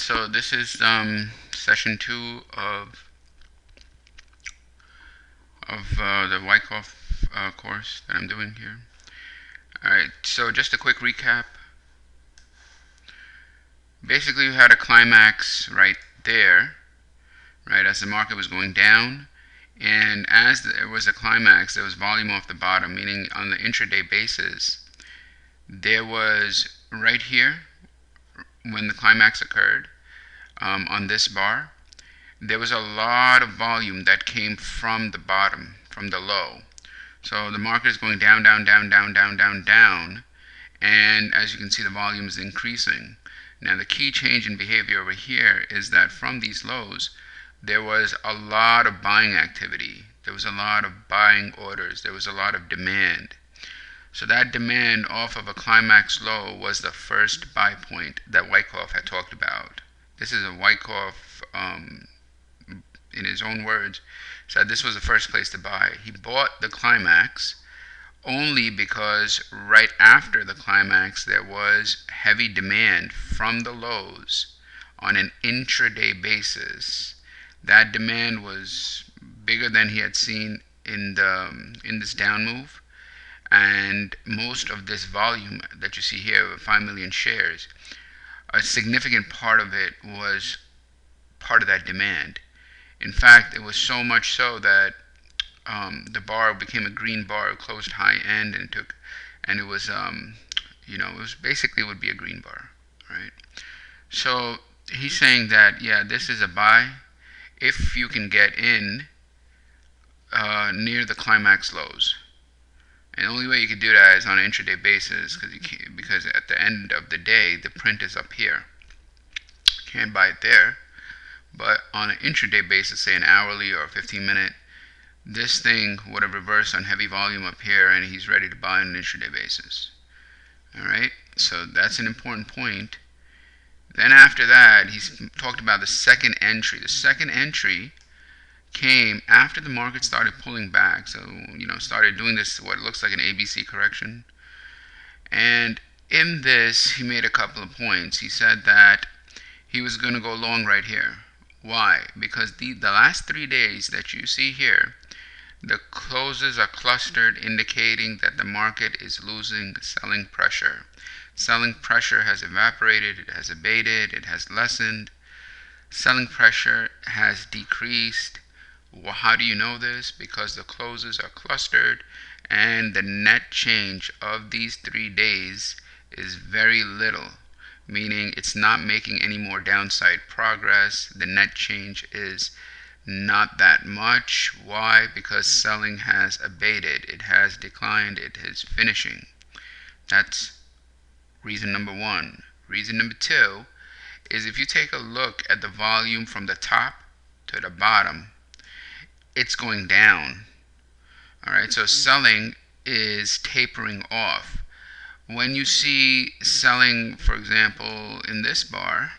so this is session 2 of the Wyckoff course that I'm doing here. Alright, so just a quick recap. Basically, we had a climax right there, right, as the market was going down. And as there was a climax, there was volume off the bottom, meaning on the intraday basis, there was right here, when the climax occurred, on this bar, there was a lot of volume that came from the bottom, from the low. So the market is going down, down, down, down, down, down, down, and as you can see, the volume is increasing. Now the key change in behavior over here is that from these lows, there was a lot of buying activity. There was a lot of buying orders. There was a lot of demand. So that demand off of a climax low was the first buy point that Wyckoff had talked about. This is a Wyckoff, in his own words, said this was the first place to buy. He bought the climax only because right after the climax there was heavy demand from the lows on an intraday basis. That demand was bigger than he had seen in this down move, and most of this volume that you see here, 5 million shares, a significant part of it was part of that demand. In fact, it was so much so that the bar became a green bar, closed high end, and it was it was basically, it would be a green bar, right? So he's saying that, yeah, this is a buy if you can get in near the climax lows. And the only way you can do that is on an intraday basis, because at the end of the day, the print is up here. You can't buy it there. But on an intraday basis, say an hourly or 15-minute, this thing would have reversed on heavy volume up here, and he's ready to buy on an intraday basis. Alright, so that's an important point. Then after that, he's talked about the second entry. The second entry came after the market started pulling back. So, started doing this, what looks like an ABC correction. And in this, he made a couple of points. He said that he was going to go long right here. Why? Because the last 3 days that you see here, the closes are clustered, indicating that the market is losing selling pressure. Selling pressure has evaporated, it has abated, it has lessened. Selling pressure has decreased. Well, how do you know this? Because the closes are clustered, and the net change of these 3 days is very little, meaning it's not making any more downside progress. The net change is not that much. Why? Because selling has abated, it has declined, it is finishing. That's reason number one. Reason number two is, if you take a look at the volume from the top to the bottom, it's going down. Alright, so selling is tapering off. When you see selling, for example, in this bar,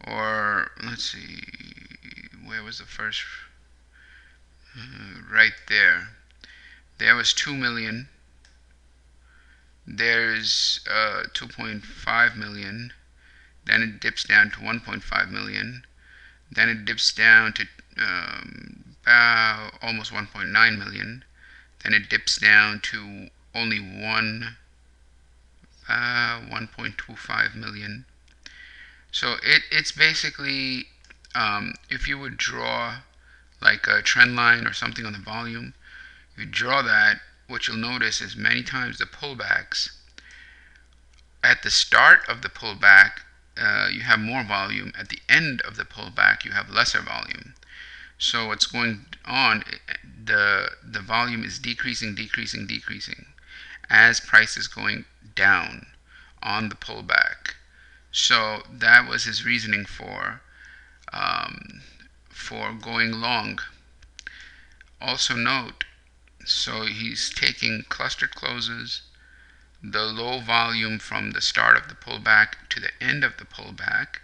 or let's see, where was the first? Right there. There was 2 million. There's 2.5 million. Then it dips down to 1.5 million. Then it dips down to about almost 1.9 million. Then it dips down to only 1.25 million. So it's basically, if you would draw like a trend line or something on the volume, if you draw that, what you'll notice is many times the pullbacks, at the start of the pullback, you have more volume. At the end of the pullback, you have lesser volume. So what's going on, the volume is decreasing, decreasing, decreasing as price is going down on the pullback. So that was his reasoning for going long. Also note, so he's taking clustered closes, the low volume from the start of the pullback to the end of the pullback.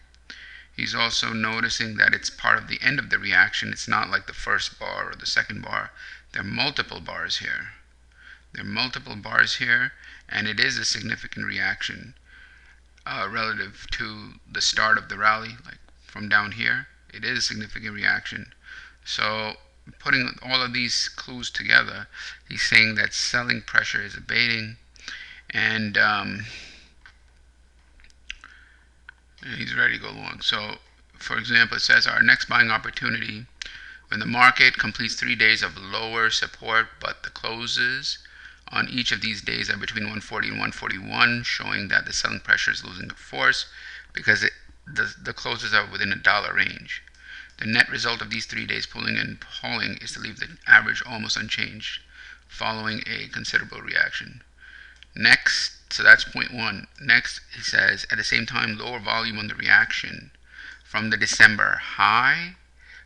He's also noticing that it's part of the end of the reaction. It's not like the first bar or the second bar. There are multiple bars here. There are multiple bars here, and it is a significant reaction. relative to the start of the rally, like from down here. It is a significant reaction. So putting all of these clues together, he's saying that selling pressure is abating, and he's ready to go long. So, for example, it says our next buying opportunity when the market completes 3 days of lower support, but the closes on each of these days are between 140 and 141, showing that the selling pressure is losing force because the closes are within a dollar range. The net result of these 3 days pulling and hauling is to leave the average almost unchanged, following a considerable reaction. Next, so that's point one. Next, he says, at the same time, lower volume on the reaction from the December high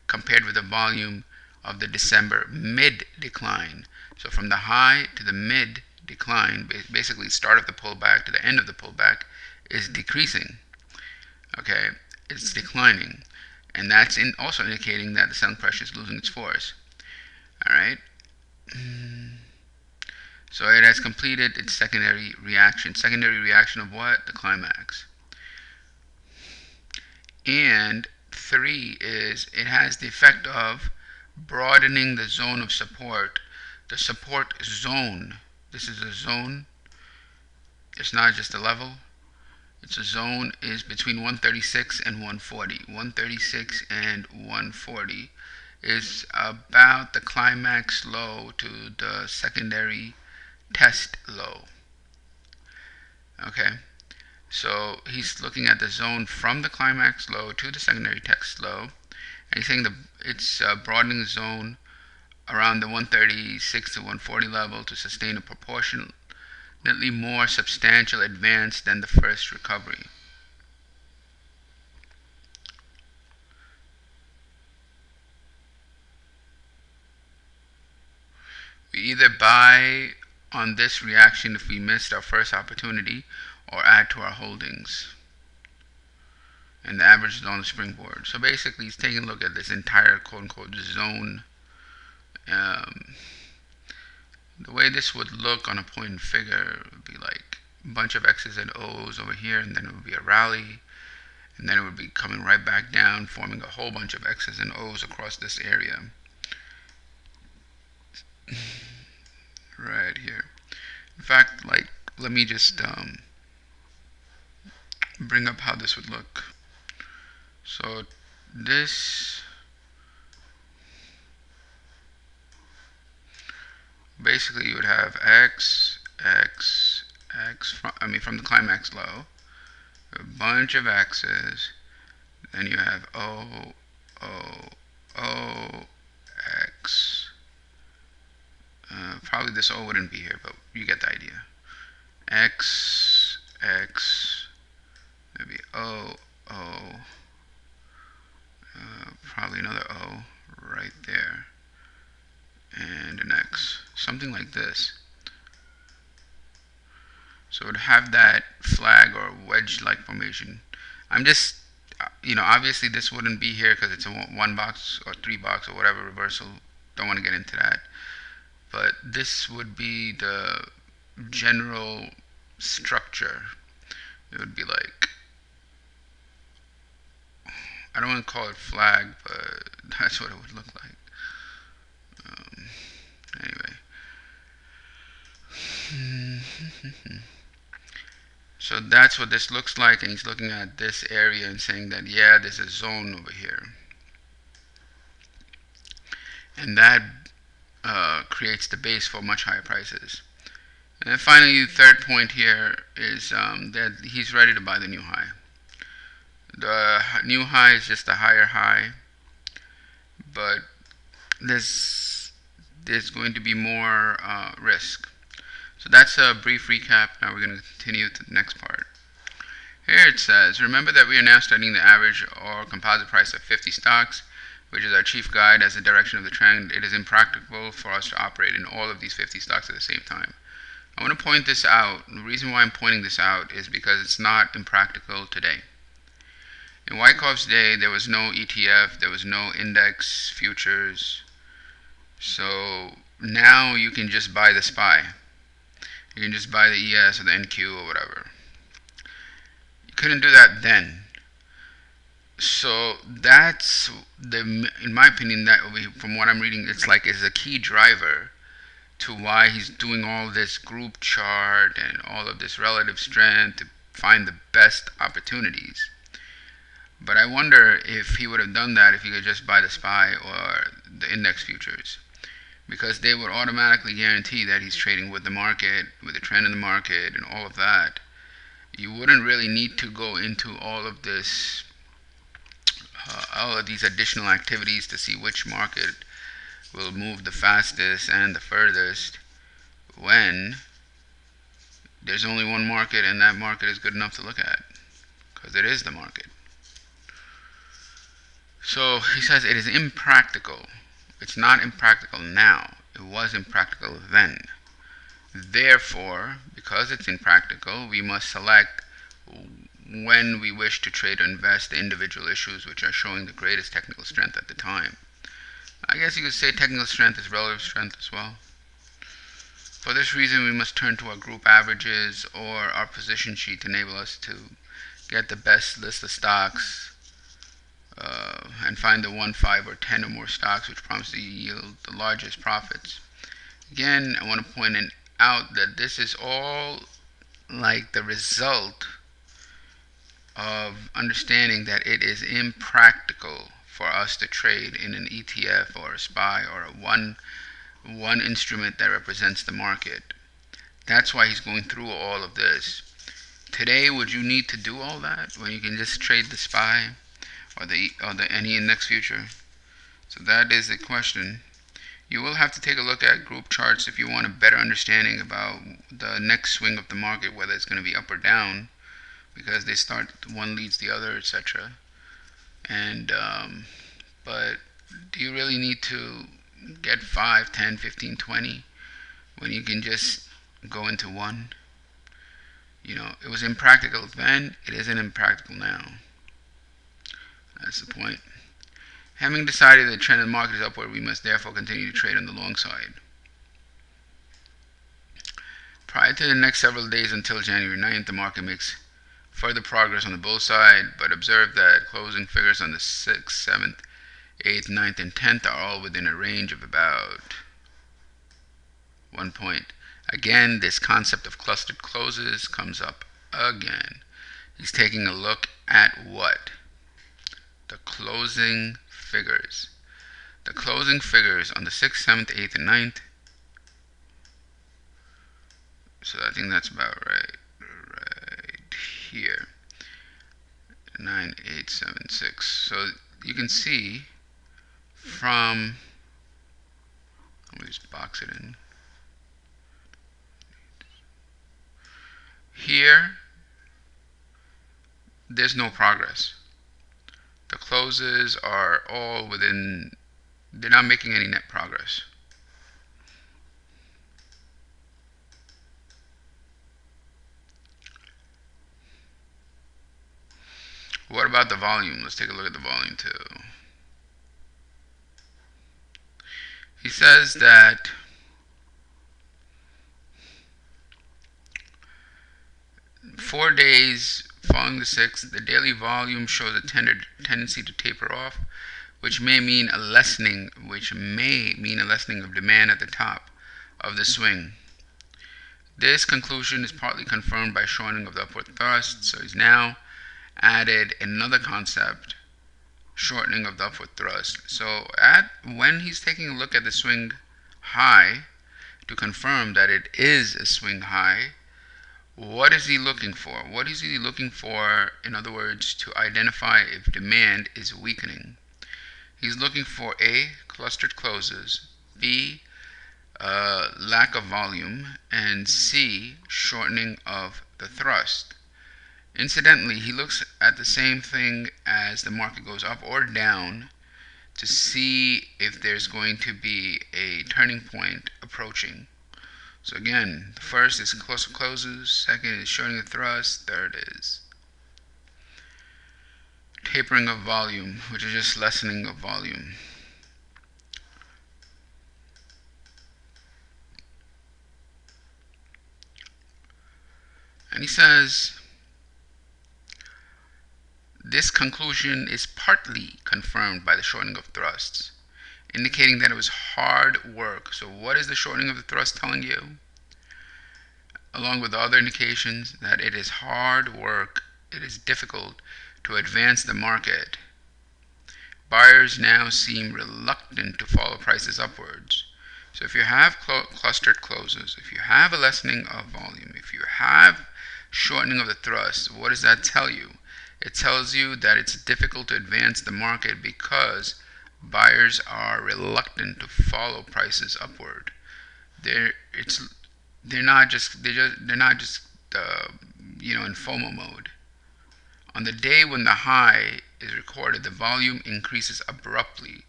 compared with the volume of the December mid decline. So from the high to the mid decline, basically start of the pullback to the end of the pullback, is decreasing. Okay, it's declining, and that's also indicating that the selling pressure is losing its force. All right. So it has completed its secondary reaction. Secondary reaction of what? The climax. And 3 is it has the effect of broadening the zone of support. The support zone. This is a zone. It's not just a level. It's a zone is between 136 and 140. 136 and 140 is about the climax low to the secondary test low. Okay, so he's looking at the zone from the climax low to the secondary test low, and he's saying it's broadening the zone around the 136 to 140 level to sustain a proportionately more substantial advance than the first recovery. We either buy on this reaction if we missed our first opportunity, or add to our holdings. And the average is on the springboard. So basically, he's taking a look at this entire quote-unquote zone. The way this would look on a point and figure would be like a bunch of X's and O's over here, and then it would be a rally, and then it would be coming right back down, forming a whole bunch of X's and O's across this area. Right here. In fact, like, let me just bring up how this would look. So this basically you would have X, from the climax low, a bunch of X's, then you have O, X. Probably this O wouldn't be here, but you get the idea. X, maybe O, probably another O right there, and an X, something like this. So it would have that flag or wedge-like formation. I'm just, obviously this wouldn't be here because it's a 1 box or 3 box or whatever reversal. Don't want to get into that. But this would be the general structure. It would be like, I don't want to call it flag, but that's what it would look like. Anyway. So that's what this looks like, and he's looking at this area and saying that, yeah, there's a zone over here. And that creates the base for much higher prices. And then finally, the third point here is that he's ready to buy the new high. The new high is just a higher high, but there's going to be more risk. So that's a brief recap. Now we're going to continue to the next part. Here it says, remember that we are now studying the average or composite price of 50 stocks, which is our chief guide as the direction of the trend. It is impractical for us to operate in all of these 50 stocks at the same time. I want to point this out. The reason why I'm pointing this out is because it's not impractical today. In Wyckoff's day, there was no ETF, there was no index futures. So now you can just buy the SPY. You can just buy the ES or the NQ or whatever. couldn't do that then. So that's in my opinion, that will be, from what I'm reading, it's like is a key driver to why he's doing all this group chart and all of this relative strength to find the best opportunities. But I wonder if he would have done that if he could just buy the SPY or the index futures, because they would automatically guarantee that he's trading with the market, with the trend in the market, and all of that. You wouldn't really need to go into all of these additional activities to see which market will move the fastest and the furthest when there's only one market, and that market is good enough to look at because it is the market. So he says it is impractical. It's not impractical now. It was impractical then. Therefore, because it's impractical, we must select when we wish to trade or invest the individual issues which are showing the greatest technical strength at the time. I guess you could say technical strength is relative strength as well. For this reason, we must turn to our group averages or our position sheet to enable us to get the best list of stocks and find the 1, 5, or 10 or more stocks which promise to yield the largest profits. Again, I want to point out that this is all like the result of understanding that it is impractical for us to trade in an ETF or a SPY or a one instrument that represents the market. That's why he's going through all of this. Today, would you need to do all that when you can just trade the SPY or the any index future? So that is the question. You will have to take a look at group charts if you want a better understanding about the next swing of the market, whether it's going to be up or down, because they start, one leads the other, etc. And but do you really need to get 5, 10, 15, 20 when you can just go into one? It was impractical then, it isn't impractical now. That's the point. Having decided the trend of the market is upward, we must therefore continue to trade on the long side. Prior to the next several days until January 9th, the market makes further progress on the bull side, but observe that closing figures on the 6th, 7th, 8th, 9th, and 10th are all within a range of about 1 point. Again, this concept of clustered closes comes up again. He's taking a look at what? The closing figures. The closing figures on the 6th, 7th, 8th, and 9th. So I think that's about right here. 9, 8, 7, 6. So you can see from, let me just box it in. Here, there's no progress. The closes are all within, they're not making any net progress. What about the volume? Let's take a look at the volume too. He says that four days following the 6th, the daily volume shows a tendency to taper off, which may mean a lessening of demand at the top of the swing. This conclusion is partly confirmed by shortening of the upward thrust. So he's now added another concept, shortening of the upward thrust. So when he's taking a look at the swing high to confirm that it is a swing high, what is he looking for? What is he looking for, in other words, to identify if demand is weakening? He's looking for A, clustered closes, B, lack of volume, and C, shortening of the thrust. Incidentally, he looks at the same thing as the market goes up or down to see if there's going to be a turning point approaching. So again, the first is cluster closes, second is shortening the thrust, third is tapering of volume, which is just lessening of volume. And he says, This conclusion is partly confirmed by the shortening of thrusts, indicating that it was hard work. So what is the shortening of the thrust telling you? Along with other indications that it is hard work, it is difficult to advance the market. Buyers now seem reluctant to follow prices upwards. So if you have clustered closes, if you have a lessening of volume, if you have shortening of the thrust, what does that tell you? It tells you that it's difficult to advance the market because buyers are reluctant to follow prices upward. They're not just in FOMO mode. On the day when the high is recorded, the volume increases abruptly.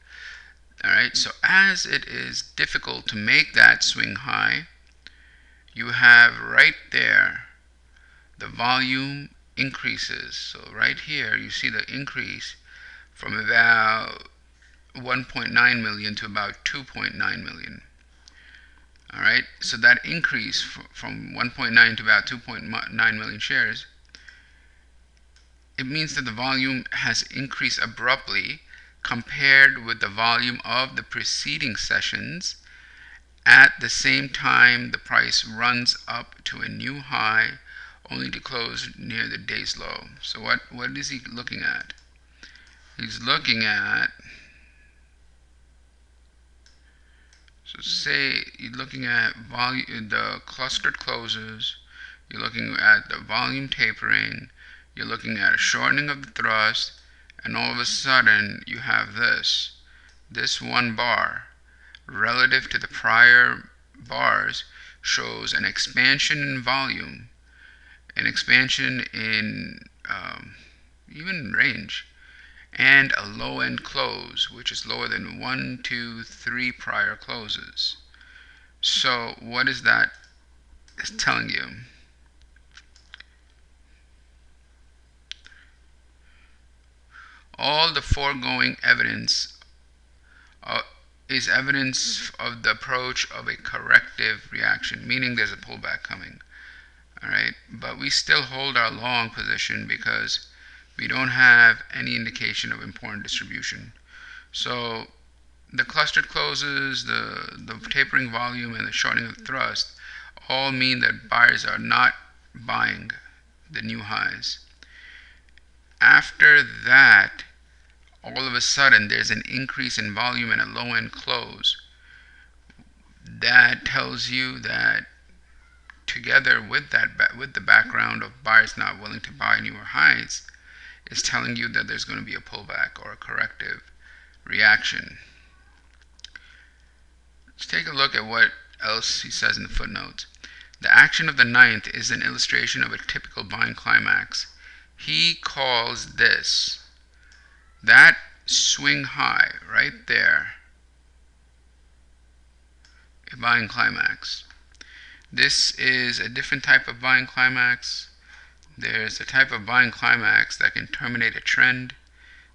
Alright, so as it is difficult to make that swing high, you have right there the volume increases. So right here you see the increase from about 1.9 million to about 2.9 million. Alright, so that increase from 1.9 to about 2.9 million shares, it means that the volume has increased abruptly compared with the volume of the preceding sessions. At the same time, the price runs up to a new high only to close near the day's low. So what is he looking at? He's looking at, so say you're looking at the clustered closes, you're looking at the volume tapering, you're looking at a shortening of the thrust, and all of a sudden you have this one bar relative to the prior bars shows an expansion in volume, an expansion in even range, and a low end close which is lower than 1, 2, 3 prior closes. So what is that telling you? All the foregoing evidence is evidence of the approach of a corrective reaction, meaning there's a pullback coming. Alright, but we still hold our long position because we don't have any indication of important distribution. So the clustered closes, the tapering volume, and the shortening of the thrust all mean that buyers are not buying the new highs. After that, all of a sudden there's an increase in volume and a low end close. That tells you that, together with the background of buyers not willing to buy newer highs, is telling you that there's going to be a pullback or a corrective reaction. Let's take a look at what else he says in the footnotes. The action of the ninth is an illustration of a typical buying climax. He calls that swing high right there a buying climax. This is a different type of buying climax. There's a type of buying climax that can terminate a trend.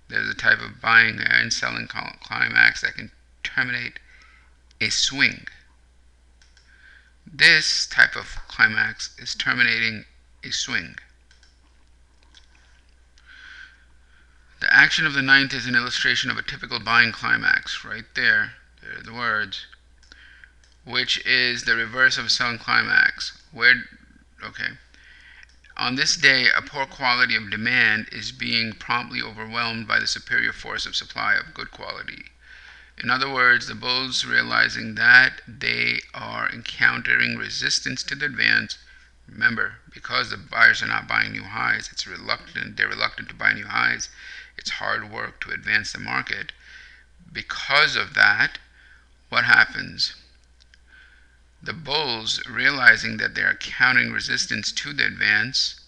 There's a type of buying and selling climax that can terminate a swing. This type of climax is terminating a swing. The action of the ninth is an illustration of a typical buying climax. Right there, there are the words, which is the reverse of a selling climax. On this day, a poor quality of demand is being promptly overwhelmed by the superior force of supply of good quality. In other words, the bulls, realizing that they are encountering resistance to the advance, remember, because the buyers are not buying new highs, they're reluctant to buy new highs. It's hard work to advance the market. Because of that, what happens? The bulls, realizing that they are encountering resistance to the advance,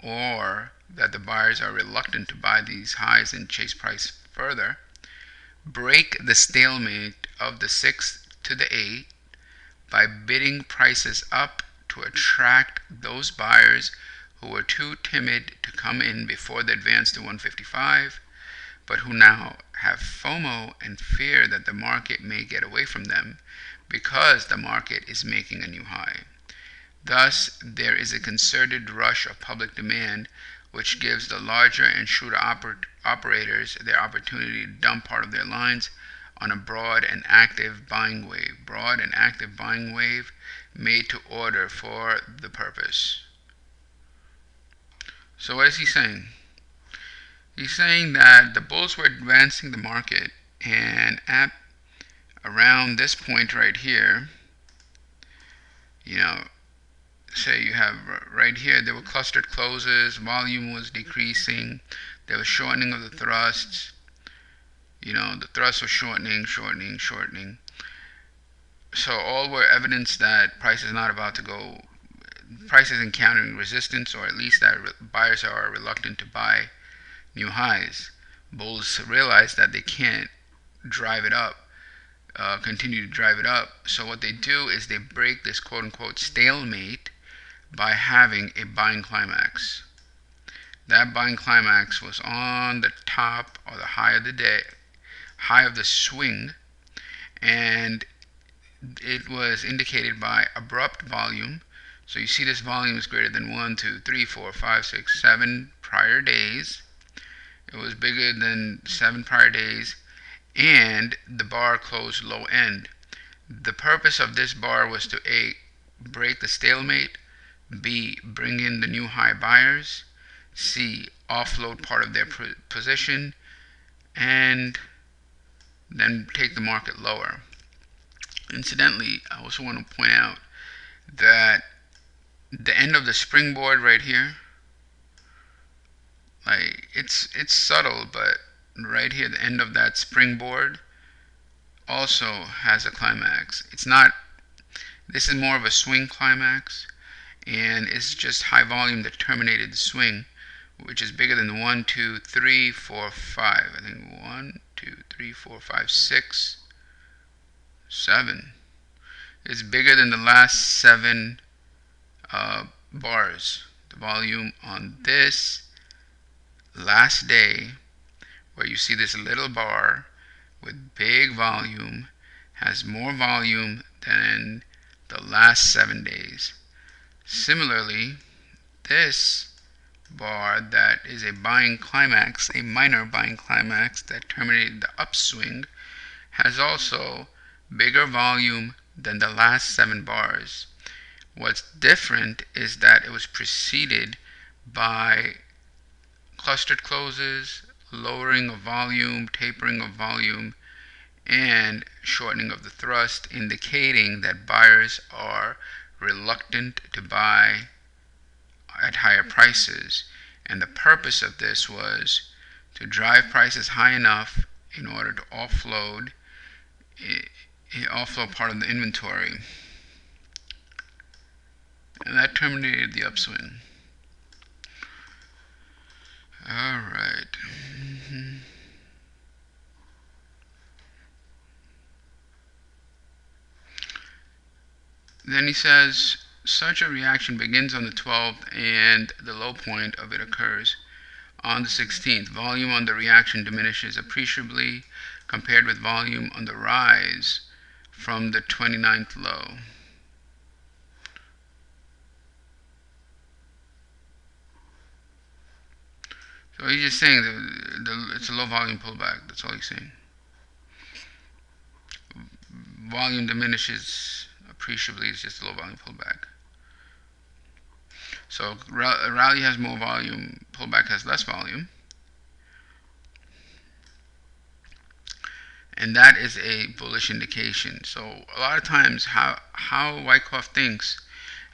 or that the buyers are reluctant to buy these highs and chase price further, break the stalemate of the 6 to the 8 by bidding prices up to attract those buyers who were too timid to come in before the advance to 155, but who now have FOMO and fear that the market may get away from them because the market is making a new high. Thus, there is a concerted rush of public demand which gives the larger and shrewder operators their opportunity to dump part of their lines on a broad and active buying wave. Broad and active buying wave made to order for the purpose. So what is he saying? He's saying that the bulls were advancing the market, and at around this point right here, say you have right here, there were clustered closes, volume was decreasing, there was shortening of the thrusts, the thrust was shortening. So all were evidence that price is not about to go, price is encountering resistance, or at least that buyers are reluctant to buy new highs. Bulls realize that they can't drive it up, continue to drive it up. So what they do is they break this quote-unquote stalemate by having a buying climax. That buying climax was on the top or the high of the day, high of the swing, and it was indicated by abrupt volume. So you see this volume is greater than 1, 2, 3, 4, 5, 6, 7 prior days. It was bigger than 7 prior days, and the bar closed low end. The purpose of this bar was to A, break the stalemate, B, bring in the new high buyers, C, offload part of their position, and then take the market lower. Incidentally, I also want to point out that the end of the springboard right here, like it's subtle, but right here, the end of that springboard also has a climax. It's not, this is more of a swing climax, and it's just high volume that terminated the swing, which is bigger than the 1, 2, 3, 4, 5. I think 1, 2, 3, 4, 5, 6, 7. It's bigger than the last 7 bars. The volume on this last day, where you see this little bar with big volume, has more volume than the last 7 days. Similarly, this bar that is a buying climax, a minor buying climax that terminated the upswing, has also bigger volume than the last 7 bars. What's different is that it was preceded by clustered closes, lowering of volume, tapering of volume, and shortening of the thrust, indicating that buyers are reluctant to buy at higher prices. And the purpose of this was to drive prices high enough in order to offload part of the inventory. And that terminated the upswing. All right. Then he says, such a reaction begins on the 12th, and the low point of it occurs on the 16th. Volume on the reaction diminishes appreciably compared with volume on the rise from the 29th low. So he's just saying that it's a low volume pullback. That's all he's saying. Volume diminishes appreciably. It's just a low volume pullback. So rally has more volume, pullback has less volume. And that is a bullish indication. So a lot of times how Wyckoff thinks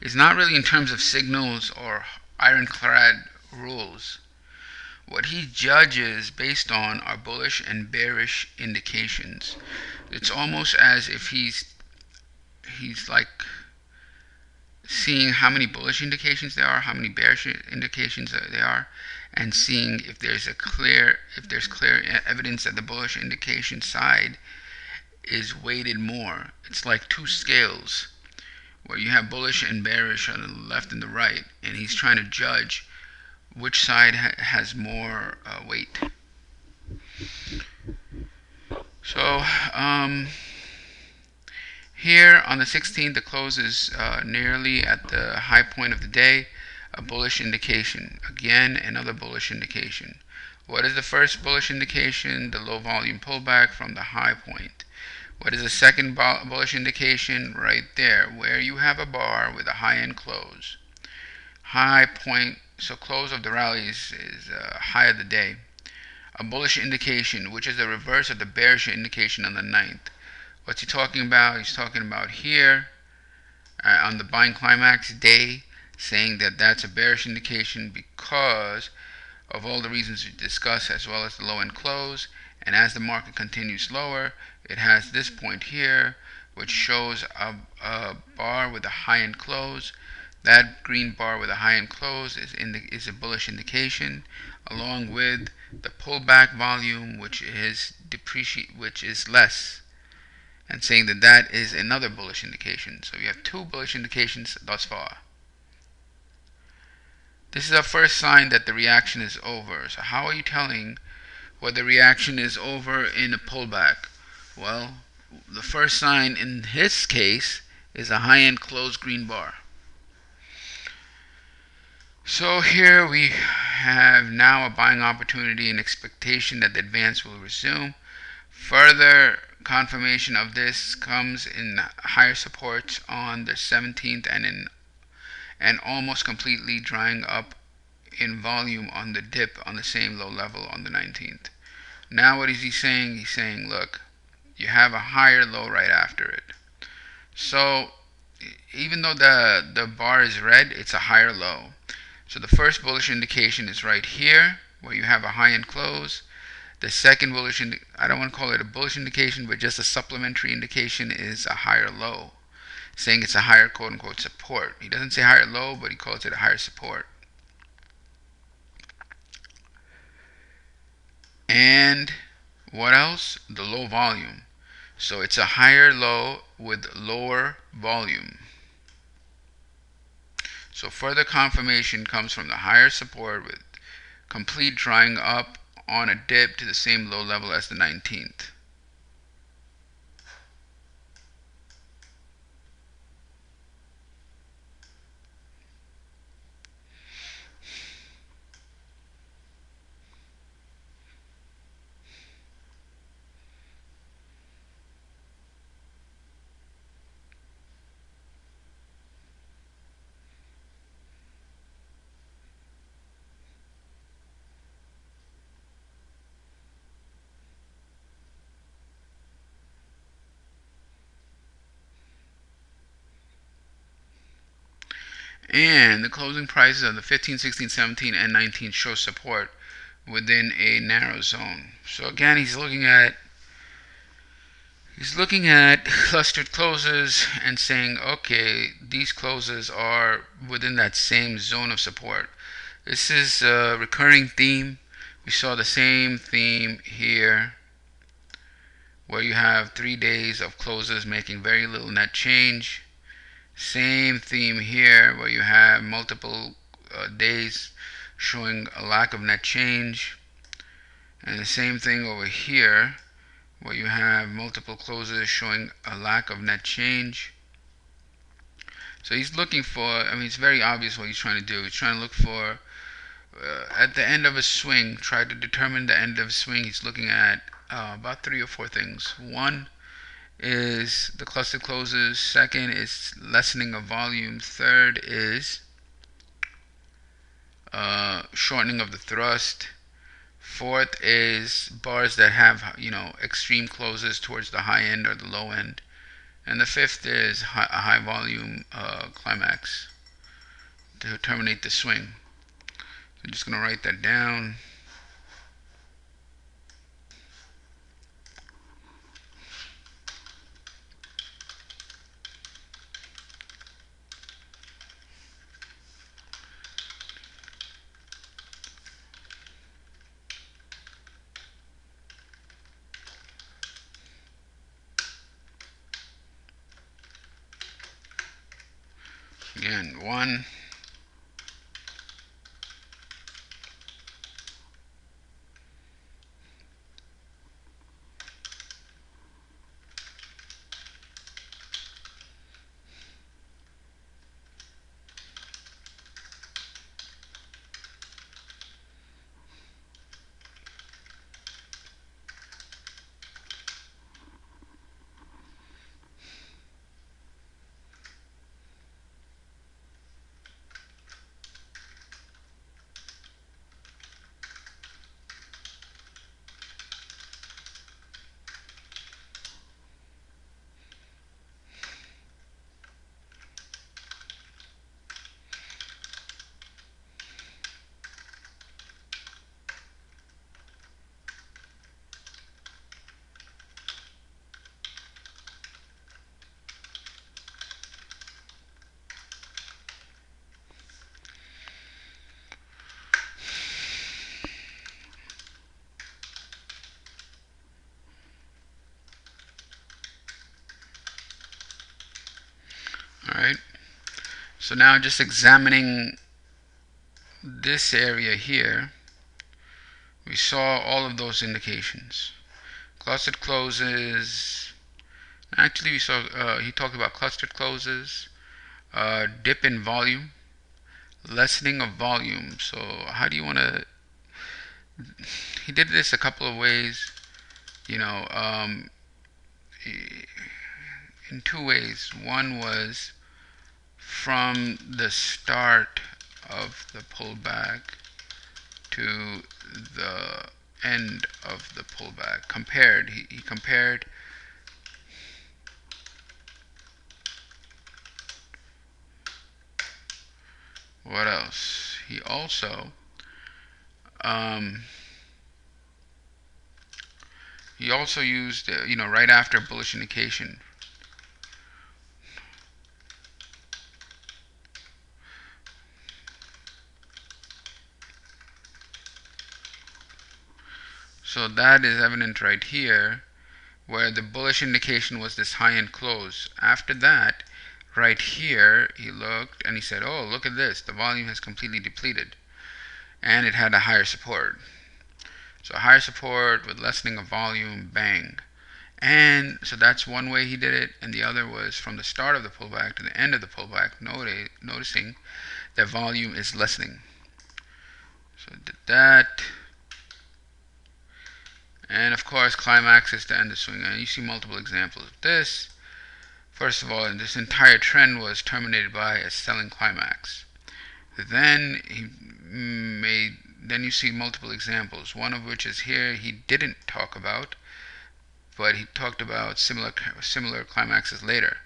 is not really in terms of signals or ironclad rules. What he judges based on are bullish and bearish indications. It's almost as if he's like seeing how many bullish indications there are, how many bearish indications there are, and seeing if there's clear evidence that the bullish indication side is weighted more. It's like two scales where you have bullish and bearish on the left and the right, and he's trying to judge which side has more weight. So here on the 16th, the close is nearly at the high point of the day. a bullish indication. Again, another bullish indication. What is the first bullish indication? The low volume pullback from the high point. What is the second bullish indication? Right there, where you have a bar with a high-end close. High point, so close of the rally is high of the day. A bullish indication, which is the reverse of the bearish indication on the 9th. What's he talking about? He's talking about here on the buying climax day, saying that that's a bearish indication because of all the reasons we discussed, as well as the low end close. And as the market continues lower, it has this point here, which shows a bar with a high end close. That green bar with a high end close is a bullish indication, along with the pullback volume, which is less, and saying that that is another bullish indication. So you have two bullish indications thus far. This is our first sign that the reaction is over. So how are you telling whether the reaction is over in a pullback? Well, the first sign in his case is a high-end closed green bar. So here we have now a buying opportunity and expectation that the advance will resume. Further confirmation of this comes in higher supports on the 17th and almost completely drying up in volume on the dip on the same low level on the 19th. Now what is he saying? He's saying, look, you have a higher low right after it. So even though the bar is red, it's a higher low. So the first bullish indication is right here, where you have a high-end close. The second bullish, I don't want to call it a bullish indication, but just a supplementary indication, is a higher low, saying it's a higher quote-unquote support. He doesn't say higher low, but he calls it a higher support. And what else? The low volume. So it's a higher low with lower volume. So further confirmation comes from the higher support with complete drying up on a dip to the same low level as the 19th. And the closing prices of the 15, 16, 17, and 19 show support within a narrow zone. So again, he's looking at clustered closes and saying, okay, these closes are within that same zone of support. This is a recurring theme. We saw the same theme here, where you have 3 days of closes making very little net change. Same theme here, where you have multiple days showing a lack of net change. And the same thing over here, where you have multiple closes showing a lack of net change. So he's looking for, I mean, it's very obvious what he's trying to do. He's trying to look for, at the end of a swing, try to determine the end of a swing. He's looking at about 3 or 4 things. One is the clustered closes. Second is lessening of volume. Third is shortening of the thrust. Fourth is bars that have, extreme closes towards the high end or the low end. And the fifth is a high volume climax to terminate the swing. So I'm just going to write that down. Again, 1, So now just examining this area here, we saw all of those indications. Clustered closes. Actually, we saw he talked about clustered closes, dip in volume, lessening of volume. So how do you want to? He did this a couple of ways. You know, in two ways. One was from the start of the pullback to the end of the pullback. Compared, he compared what else? Um, he also used right after bullish indication. So that is evident right here, where the bullish indication was this high-end close. After that, right here, he looked and he said, oh, look at this. The volume has completely depleted. And it had a higher support. So higher support with lessening of volume, bang. And so that's one way he did it. And the other was from the start of the pullback to the end of the pullback, noticing that volume is lessening. So did that. And of course, climaxes to end the swing. And you see multiple examples of this. First of all, this entire trend was terminated by a selling climax. Then you see multiple examples. One of which is here. He didn't talk about, but he talked about similar climaxes later.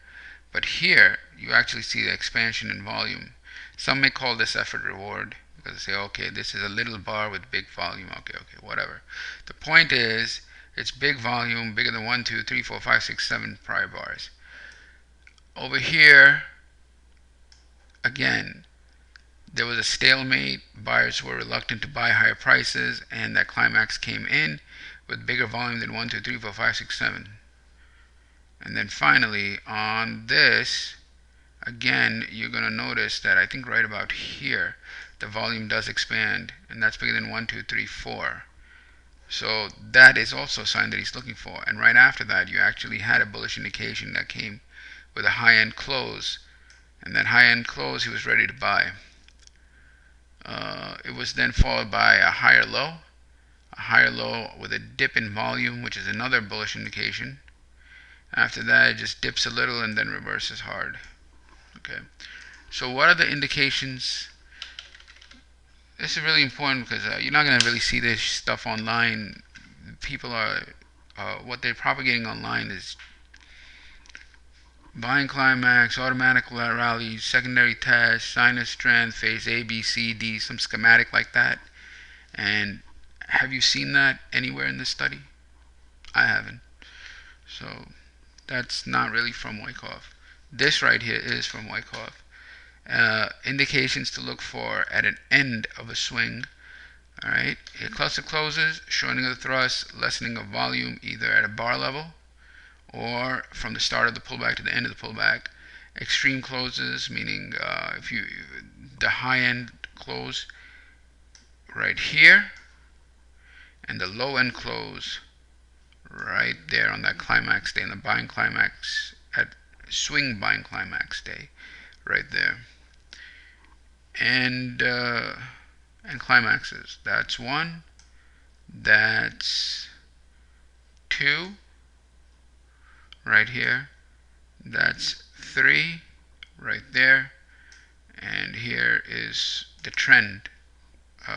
But here, you actually see the expansion in volume. Some may call this effort reward, because they say, okay, this is a little bar with big volume. Okay, whatever. The point is, it's big volume, bigger than 1, 2, 3, 4, 5, 6, 7 prior bars. Over here, again, there was a stalemate. Buyers were reluctant to buy higher prices, and that climax came in with bigger volume than 1, 2, 3, 4, 5, 6, 7. And then finally, on this, again, you're going to notice that I think right about here, the volume does expand, and that's bigger than 1, 2, 3, 4. So that is also a sign that he's looking for. And right after that, you actually had a bullish indication that came with a high-end close. And that high-end close, he was ready to buy. It was then followed by a higher low with a dip in volume, which is another bullish indication. After that, it just dips a little and then reverses hard. Okay. So what are the indications? This is really important because you're not going to really see this stuff online. People are, what they're propagating online is buying climax, automatic rally, secondary test, sign of strength, phase A, B, C, D, some schematic like that. And have you seen that anywhere in this study? I haven't. So that's not really from Wyckoff. This right here is from Wyckoff. Indications to look for at an end of a swing. Alright, a cluster closes, shortening of the thrust, lessening of volume either at a bar level or from the start of the pullback to the end of the pullback. Extreme closes, meaning the high end close right here, and the low end close right there on that climax day, and the buying climax at swing buying climax day, right there. And climaxes. That's 1. That's 2. Right here. That's 3. Right there. And here is the trend.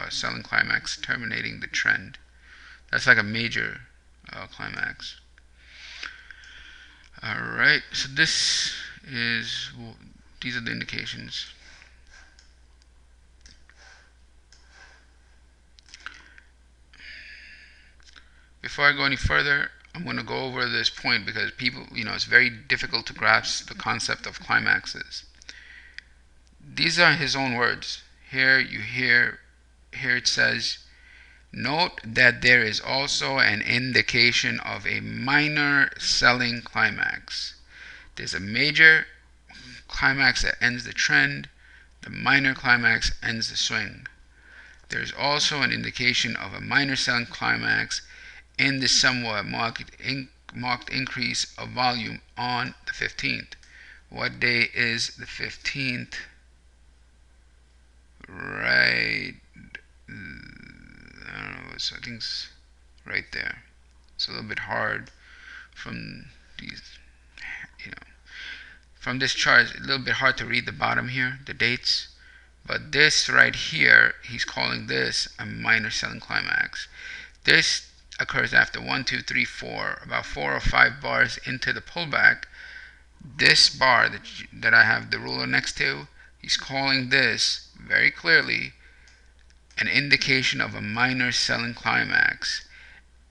Selling climax terminating the trend. That's like a major climax. Alright, so these are the indications. Before I go any further, I'm going to go over this point because people, it's very difficult to grasp the concept of climaxes. These are his own words. Here it says, note that there is also an indication of a minor selling climax. There's a major climax that ends the trend. The minor climax ends the swing. There is also an indication of a minor selling climax in the somewhat marked increase of volume on the 15th. What day is the 15th? Right, I don't know, so I think it's right there. It's a little bit hard from these, you know, from this chart. It's a little bit hard to read the bottom here, the dates. But this right here, he's calling this a minor selling climax. This occurs after 1, 2, 3, 4, about 4 or 5 bars into the pullback. This bar that I have the ruler next to, he's calling this very clearly an indication of a minor selling climax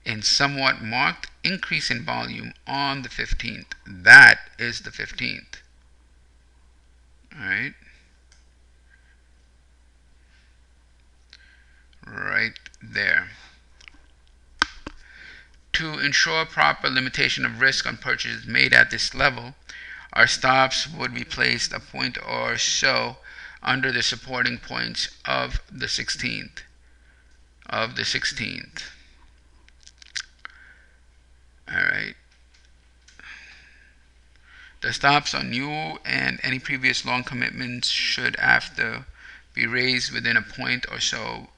in somewhat marked increase in volume on the 15th. That is the 15th. Alright? Right there. To ensure proper limitation of risk on purchases made at this level, our stops would be placed a point or so under the supporting points of the 16th. Alright. The stops on new and any previous long commitments should after be raised within a point or so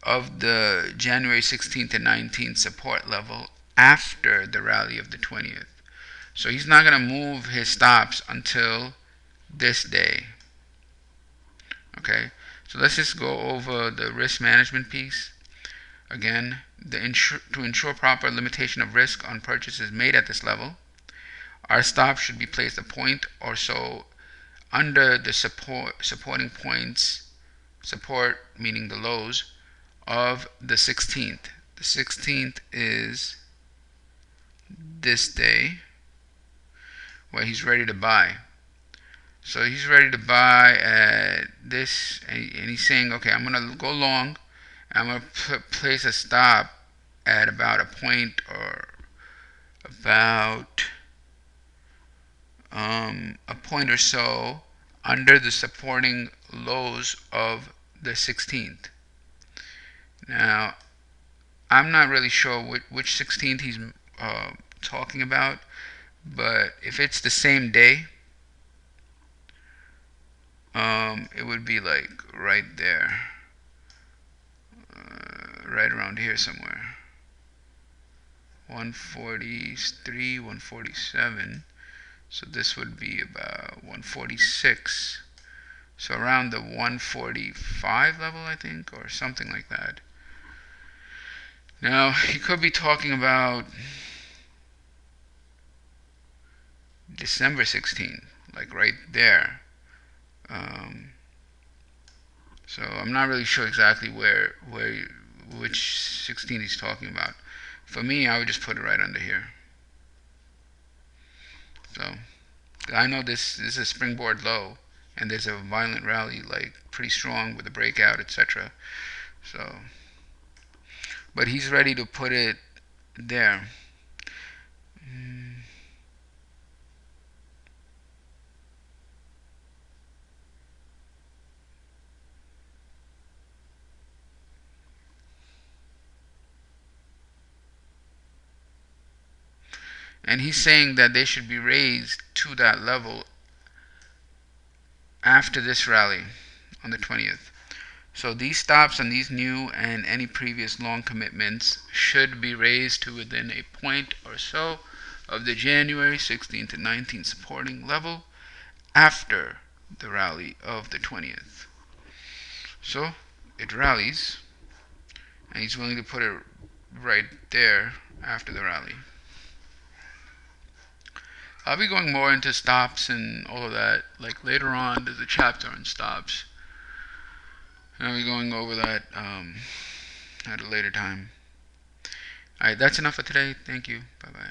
of the January 16th and 19th support level after the rally of the 20th. So he's not going to move his stops until this day. Okay, so let's just go over the risk management piece. Again, to ensure proper limitation of risk on purchases made at this level, our stop should be placed a point or so under the supporting points, support meaning the lows, of the 16th. The 16th is this day where he's ready to buy. So he's ready to buy at this, and he's saying, okay, I'm going to go long. I'm going to place a stop at about a point or about a point or so under the supporting lows of the 16th. Now, I'm not really sure which 16th he's talking about, but if it's the same day, it would be like right there, right around here somewhere. 143, 147. So this would be about 146. So around the 145 level, I think, or something like that. Now, he could be talking about December 16th, like right there. So I'm not really sure exactly which 16 he's talking about. For me, I would just put it right under here. So I know this is a springboard low, and there's a violent rally, like pretty strong with a breakout, etc. So, but he's ready to put it there. And he's saying that they should be raised to that level after this rally on the 20th. So these stops on these new and any previous long commitments should be raised to within a point or so of the January 16th and 19th supporting level after the rally of the 20th. So it rallies, and he's willing to put it right there after the rally. I'll be going more into stops and all of that. Like later on, there's a chapter on stops. And I'll be going over that at a later time. Alright, that's enough for today. Thank you. Bye bye.